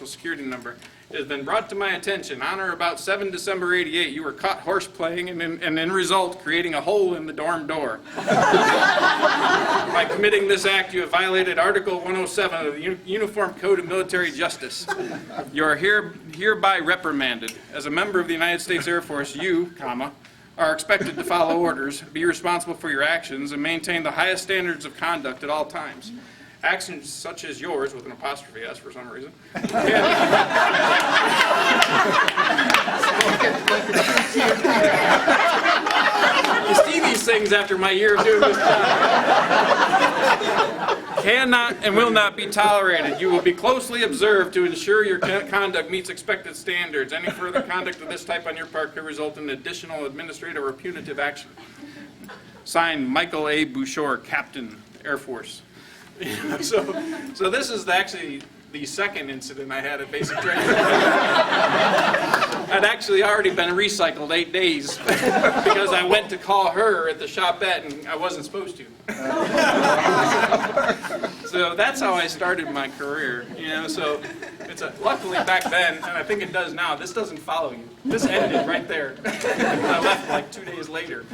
security number, it has been brought to my attention on or about 7 December 88, you were caught horseplaying and in result creating a hole in the dorm door. By committing this act, you have violated Article 107 of the Uniform Code of Military Justice. You are hereby reprimanded. As a member of the United States Air Force, you, are expected to follow orders, be responsible for your actions, and maintain the highest standards of conduct at all times. Actions such as yours, with an apostrophe S for some reason, you see these things after my year of doing this job. Cannot and will not be tolerated. You will be closely observed to ensure your conduct meets expected standards. Any further conduct of this type on your part could result in additional administrative or punitive action. Signed, Michael A. Bouchard, Captain, Air Force. So this is actually the second incident I had at basic training. I'd actually already been recycled 8 days because I went to call her at the shopette and I wasn't supposed to. So that's how I started my career, you know. So luckily back then, and I think it does now, this doesn't follow you. This ended right there. I left like 2 days later.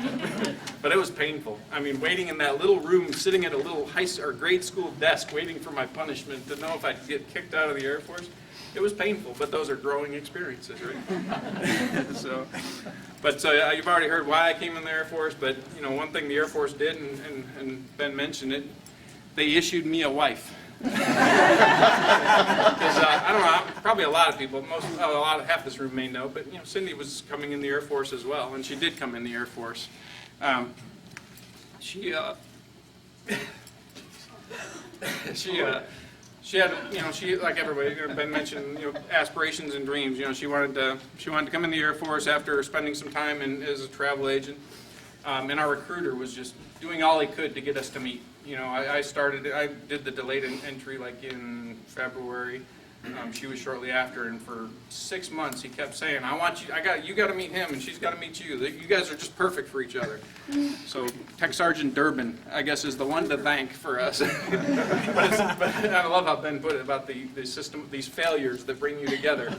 But it was painful. I mean, waiting in that little room, sitting at a little grade school desk, waiting for my punishment to know if I'd get kicked out of the Air Force. It was painful, but those are growing experiences, right? So you've already heard why I came in the Air Force, but you know, one thing the Air Force did, and Ben mentioned it, they issued me a wife. Because I don't know, probably a lot of people, half this room may know, but you know, Cindy was coming in the Air Force as well, and she did come in the Air Force. She had, you know, she, like everybody, Ben mentioned, you know, aspirations and dreams. You know, she wanted to come in the Air Force after spending some time as a travel agent. And our recruiter was just doing all he could to get us to meet. You know, I did the delayed entry like in February. She was shortly after, and for 6 months he kept saying, you got to meet him, and she's got to meet you. You guys are just perfect for each other. So Tech Sergeant Durbin, I guess, is the one to thank for us. but I love how Ben put it about the system, these failures that bring you together.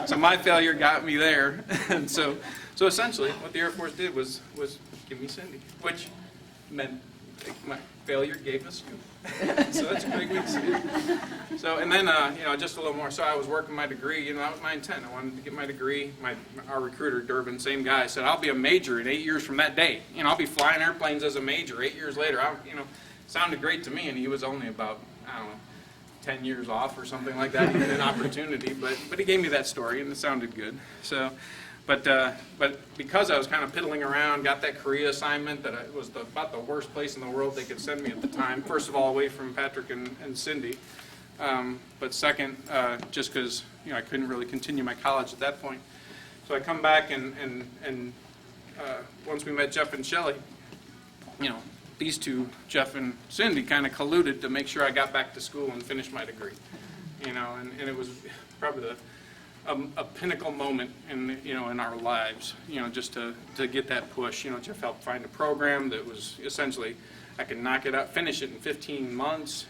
so my failure got me there, and so essentially what the Air Force did was give me Cindy, which meant my failure gave us you. So that's a big way to see it. So, and then, you know, just a little more. So I was working my degree. You know, that was my intent. I wanted to get my degree. Our recruiter, Durbin, same guy, said, I'll be a major in 8 years from that day. You know, I'll be flying airplanes as a major 8 years later. You know, sounded great to me, and he was only about, I don't know, 10 years off or something like that. He had an opportunity, but he gave me that story, and it sounded good. So. But because I was kind of piddling around, got that Korea assignment that was about the worst place in the world they could send me at the time. First of all, away from Patrick and Cindy. But second, just because you know I couldn't really continue my college at that point. So I come back and once we met Jeff and Shelley, you know, these two, Jeff and Cindy, kind of colluded to make sure I got back to school and finished my degree. You know, and it was probably a pinnacle moment in our lives, you know, just to get that push. You know, Jeff helped find a program that was essentially I could knock it out, finish it in 15 months,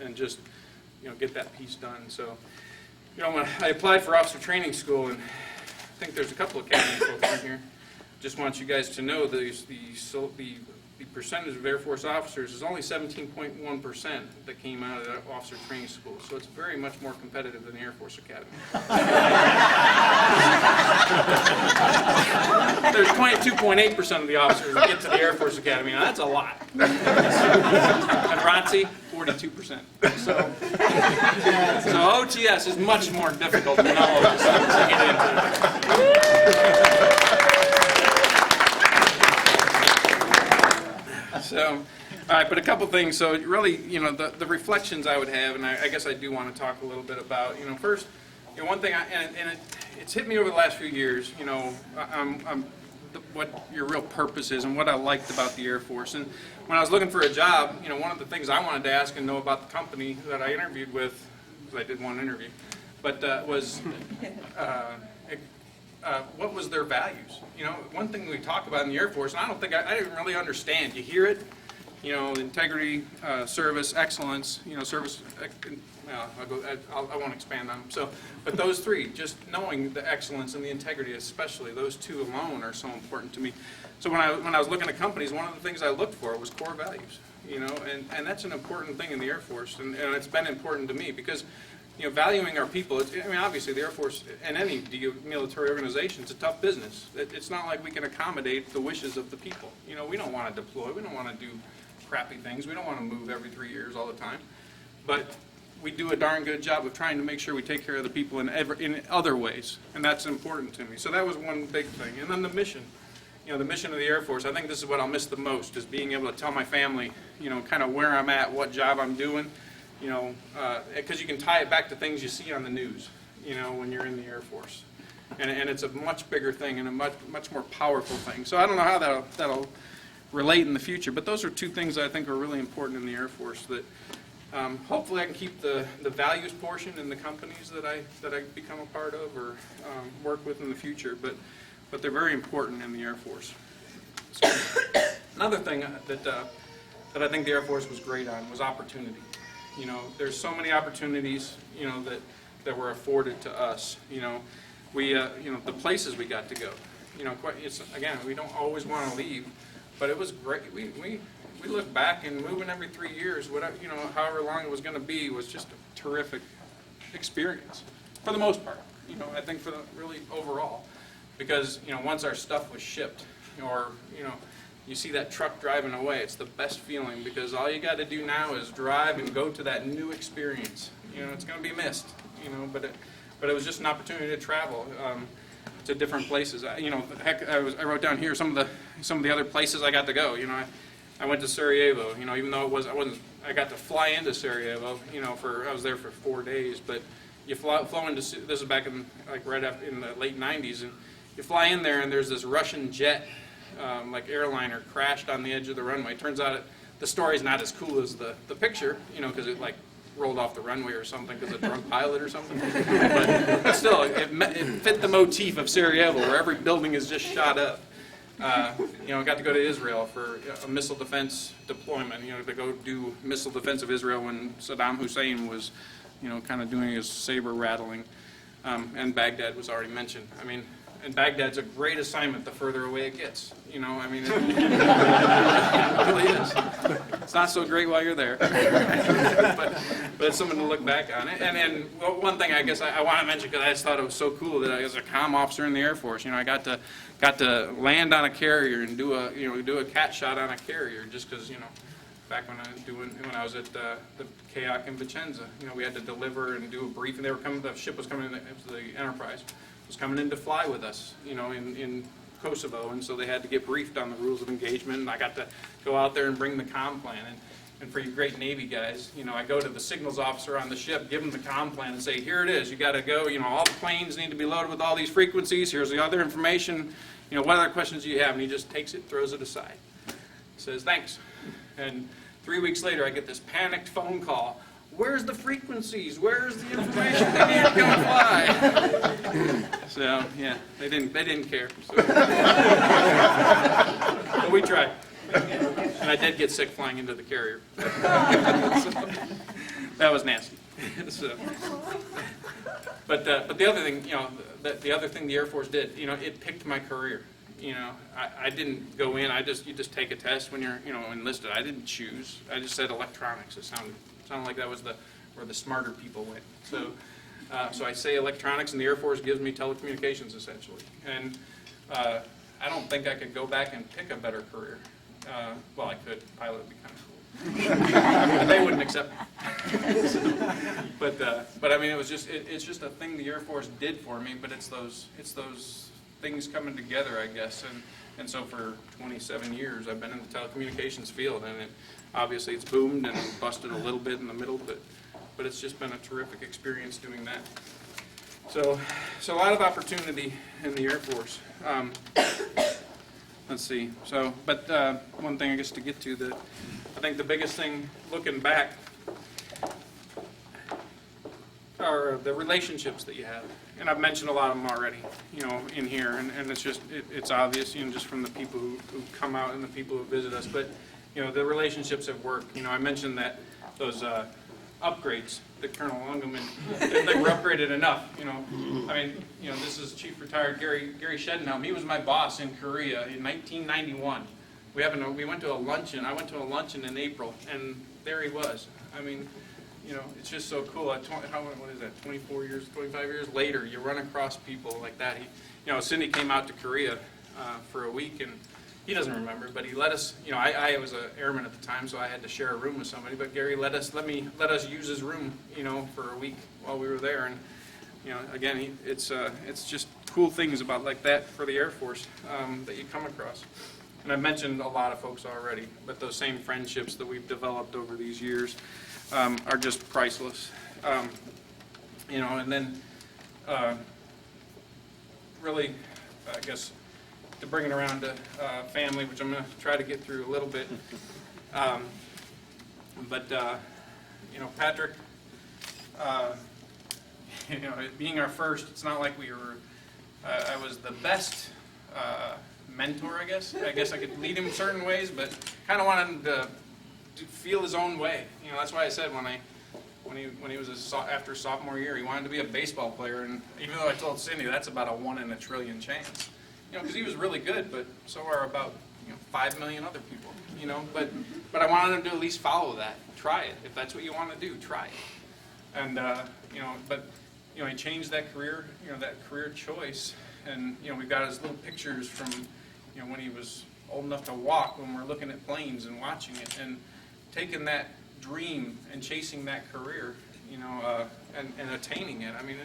and just you know get that piece done. So, you know, when I applied for officer training school, and think there's a couple of academy folks in here. Just want you guys to know the percentage of Air Force officers is only 17.1% that came out of the officer training school. So it's very much more competitive than the Air Force Academy. There's 22.8% of the officers that get to the Air Force Academy. Now that's a lot. And ROTC, 42%. So OTS is much more difficult than all of us to get into. So, all right, but a couple things. So really, you know, the reflections I would have, and I guess I do want to talk a little bit about, you know, first, you know, one thing, it's hit me over the last few years, you know, what your real purpose is and what I liked about the Air Force. And when I was looking for a job, you know, one of the things I wanted to ask and know about the company that I interviewed with, because I did one interview, but was what was their values? You know, one thing we talk about in the Air Force, and I don't think I didn't really understand. You hear it, you know, integrity, service, excellence, you know, service. Well, I won't expand on them. So, but those three, just knowing the excellence and the integrity, especially those two alone, are so important to me. So when I was looking at companies, one of the things I looked for was core values. You know, and that's an important thing in the Air Force, and it's been important to me because, you know, valuing our people, I mean, obviously the Air Force and any military organization, it's a tough business. It's not like we can accommodate the wishes of the people. You know, we don't want to deploy. We don't want to do crappy things. We don't want to move every 3 years all the time. But we do a darn good job of trying to make sure we take care of the people in other ways, and that's important to me. So that was one big thing. And then the mission. You know, the mission of the Air Force, I think this is what I'll miss the most, is being able to tell my family, you know, kind of where I'm at, what job I'm doing. You know, because you can tie it back to things you see on the news, you know, when you're in the Air Force. And it's a much bigger thing and a much more powerful thing. So I don't know how that'll relate in the future, but those are two things that I think are really important in the Air Force that hopefully I can keep the values portion in the companies that I become a part of or work with in the future, but they're very important in the Air Force. So, another thing that I think the Air Force was great on was opportunity. You know, there's so many opportunities, you know, that were afforded to us. You know, you know, the places we got to go. You know, again, we don't always want to leave, but it was great. We look back, and moving every 3 years, whatever, you know, however long it was going to be, was just a terrific experience for the most part. You know, I think for the really overall, because, you know, once our stuff was shipped, or, you know, you see that truck driving away, it's the best feeling, because all you got to do now is drive and go to that new experience. You know, it's going to be missed, you know, but it was just an opportunity to travel to different places. You know, heck, I wrote down here some of the other places I got to go. You know, I went to Sarajevo. You know, even though I got to fly into Sarajevo. You know, I was there for 4 days, but you flow into, this is back in like right after in the late 90s, and you fly in there, and there's this Russian jet. Like airliner crashed on the edge of the runway. Turns out the story's not as cool as the picture, you know, because it like rolled off the runway or something because of a drunk pilot or something. But still, it fit the motif of Sarajevo, where every building is just shot up. You know, I got to go to Israel for a missile defense deployment. You know, to go do missile defense of Israel when Saddam Hussein was, you know, kind of doing his saber rattling, and Baghdad was already mentioned. I mean. And Baghdad's a great assignment the further away it gets. You know, I mean, it really is. It's not so great while you're there, but it's something to look back on. And one thing I guess I want to mention, because I just thought it was so cool that I was a comm officer in the Air Force. You know, I got to land on a carrier and do a cat shot on a carrier, just because, you know, back when I was at the Kayak in Vicenza, you know, we had to deliver and do a brief, and the ship was coming in, it was the Enterprise. Was coming in to fly with us, you know, in Kosovo, and so they had to get briefed on the rules of engagement, and I got to go out there and bring the comm plan. And for you great Navy guys, you know, I go to the signals officer on the ship, give him the comm plan, and say, here it is, you got to go, you know, all the planes need to be loaded with all these frequencies, here's the other information, you know, what other questions do you have? And he just takes it, throws it aside. Says, thanks. And 3 weeks later, I get this panicked phone call. Where's the frequencies? Where's the information they need to come fly? So yeah, they didn't care. So. But we tried, and I did get sick flying into the carrier. So, that was nasty. So, but the other thing, you know, the other thing the Air Force did, you know, it picked my career. You know, I didn't go in, you just take a test when you're, you know, enlisted. I didn't choose. I just said electronics. It sounded like that was where the smarter people went. So, so I say electronics, and the Air Force gives me telecommunications, essentially. And I don't think I could go back and pick a better career. Well, I could. Pilot would be kind of cool. But they wouldn't accept me. So, but I mean, it's just a thing the Air Force did for me. But it's those things coming together, I guess. And so for 27 years, I've been in the telecommunications field, and obviously it's boomed and busted a little bit in the middle, but it's just been a terrific experience doing that. So a lot of opportunity in the Air Force. Let's see. So, but one thing I guess to get to, I think the biggest thing looking back are the relationships that you have. And I've mentioned a lot of them already, you know, in here, and it's just, it's obvious, you know, just from the people who come out and the people who visit us, but, you know, the relationships at work. You know, I mentioned that those upgrades that Colonel Ungerman, they were upgraded enough, you know. I mean, you know, this is Chief Retired Gary Shedenhelm. He was my boss in Korea in 1991. We went to a luncheon. I went to a luncheon in April, and there he was. I mean, you know, it's just so cool. What is that, 24 years, 25 years later, you run across people like that. You know, Cindy came out to Korea for a week, and he doesn't remember, but he let us, you know, I was an airman at the time, so I had to share a room with somebody, but Gary let us use his room, you know, for a week while we were there. And, you know, again, it's just cool things about like that for the Air Force that you come across. And I've mentioned a lot of folks already, but those same friendships that we've developed over these years are just priceless. You know, and then really, I guess, to bring it around to family, which I'm going to try to get through a little bit. But you know, Patrick, you know, being our first, it's not like we were, I was the best mentor, I guess. I guess I could lead him certain ways, but kind of wanted him to feel his own way. You know, that's why I said when he was after sophomore year, he wanted to be a baseball player, and even though I told Cindy that's about a 1 in a trillion chance, you know, because he was really good, but so are about 5 million other people, you know. But I wanted him to at least follow that, try it. If that's what you want to do, try it. And you know, but you know, he changed that career, you know, that career choice, and you know, we've got his little pictures from, you know, when he was old enough to walk, when we're looking at planes and watching it, and taking that dream and chasing that career, you know, and attaining it. I mean,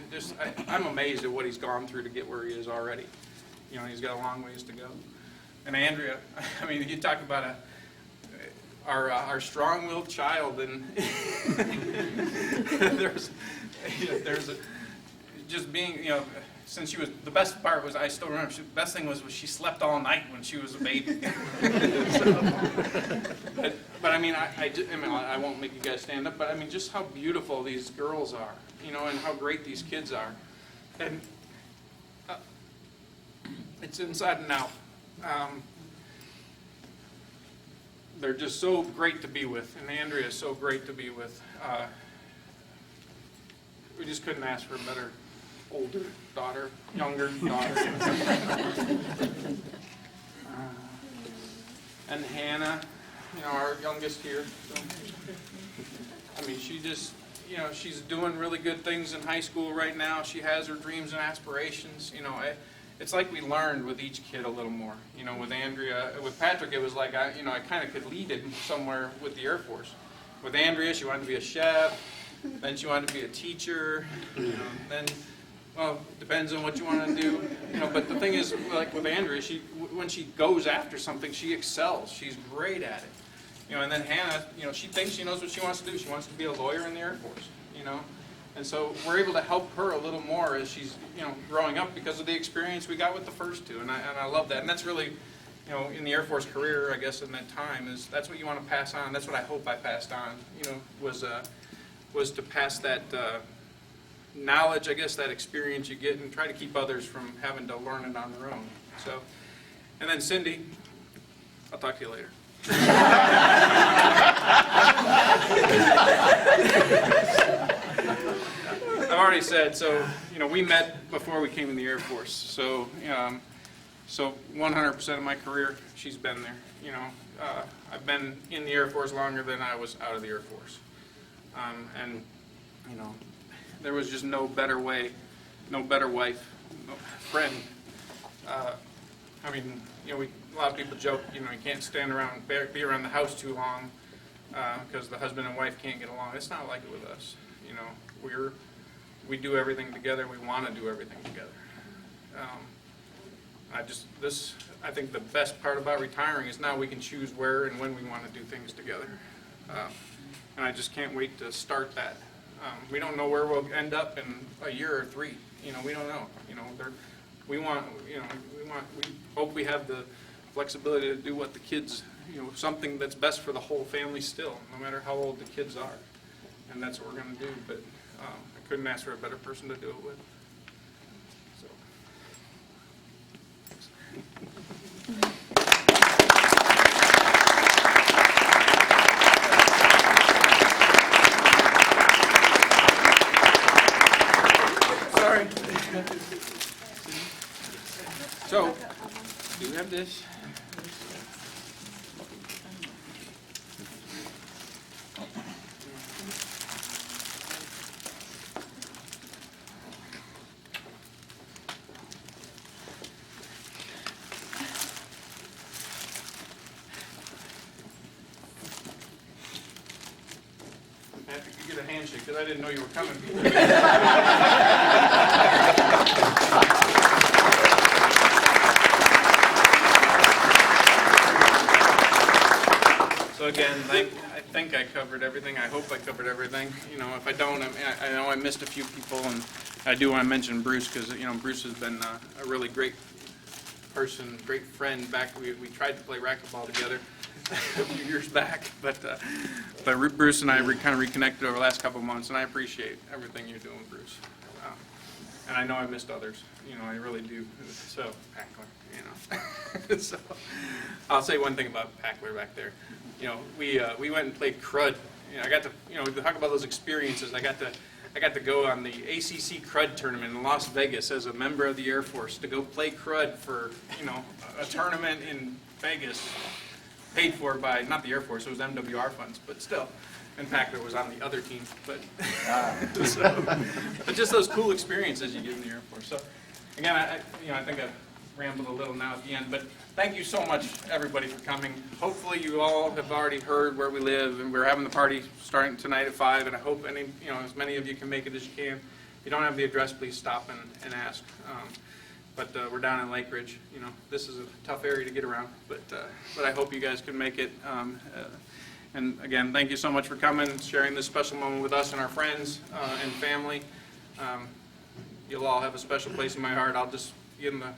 I'm amazed at what he's gone through to get where he is already. You know, he's got a long ways to go. And Andrea, I mean, you talk about our strong-willed child, and there's just being, you know, since she was, the best part was, I still remember, the best thing was she slept all night when she was a baby. But I mean, I won't make you guys stand up, but I mean, just how beautiful these girls are, you know, and how great these kids are. And it's inside and out. They're just so great to be with, and Andrea is so great to be with. We just couldn't ask for a better older daughter, younger daughter. And Hannah, you know, our youngest here. So, I mean, she just, you know, she's doing really good things in high school right now. She has her dreams and aspirations. You know, it's like we learned with each kid a little more. You know, with Andrea, with Patrick, it was like I kind of could lead him somewhere with the Air Force. With Andrea, she wanted to be a chef. Then she wanted to be a teacher. You know, then, well, it depends on what you want to do. You know, but the thing is, like with Andrea, when she goes after something, she excels. She's great at it. You know, and then Hannah, you know, she thinks she knows what she wants to do. She wants to be a lawyer in the Air Force. You know, and so we're able to help her a little more as she's, you know, growing up because of the experience we got with the first two, and I love that. And that's really, you know, in the Air Force career, I guess, in that time, that's what you want to pass on. That's what I hope I passed on. You know, was to pass that knowledge, I guess, that experience you get, and try to keep others from having to learn it on their own. So, and then Cindy, I'll talk to you later. I've already said, so, we met before we came in the Air Force. So, so 100% of my career, she's been there. I've been in the Air Force longer than I was out of the Air Force. And, there was just no better way, no better wife, no friend. A lot of people joke, you can't stand around, be around the house too long because the husband and wife can't get along. It's not like it with us. We do everything together. We want to do everything together. I think the best part about retiring is now we can choose where and when we want to do things together. And I just can't wait to start that. We don't know where we'll end up in a year or 3. We don't know. We hope we have the flexibility to do what the kids, something that's best for the whole family still, no matter how old the kids are. And that's what we're going to do. But I couldn't ask for a better person to do it with. So. Sorry. So, do we have this? Patrick, you get a handshake because I didn't know you were coming. So again, I think I covered everything. I hope I covered everything. If I don't, I know I missed a few people, and I do want to mention Bruce because Bruce has been a really great person, great friend. We tried to play racquetball together a few years back, but Bruce and I kind of reconnected over the last couple of months, and I appreciate everything you're doing, Bruce. And I know I missed others. I really do. So Packler, so I'll say one thing about Packler back there. We went and played crud. I got to talk about those experiences. I got to go on the ACC crud tournament in Las Vegas as a member of the Air Force to go play crud for a tournament in Vegas, paid for by not the Air Force. It was MWR funds, but still. And Packler was on the other team, but but just those cool experiences you get in the Air Force. So again, I think I've rambled a little now at the end, but thank you so much, everybody, for coming. Hopefully, you all have already heard where we live, and we're having the party starting tonight at 5. And I hope as many of you can make it as you can. If you don't have the address, please stop and ask. But we're down in Lake Ridge. This is a tough area to get around, but I hope you guys can make it. And again, thank you so much for coming, sharing this special moment with us and our friends and family. You'll all have a special place in my heart. I'll just give them the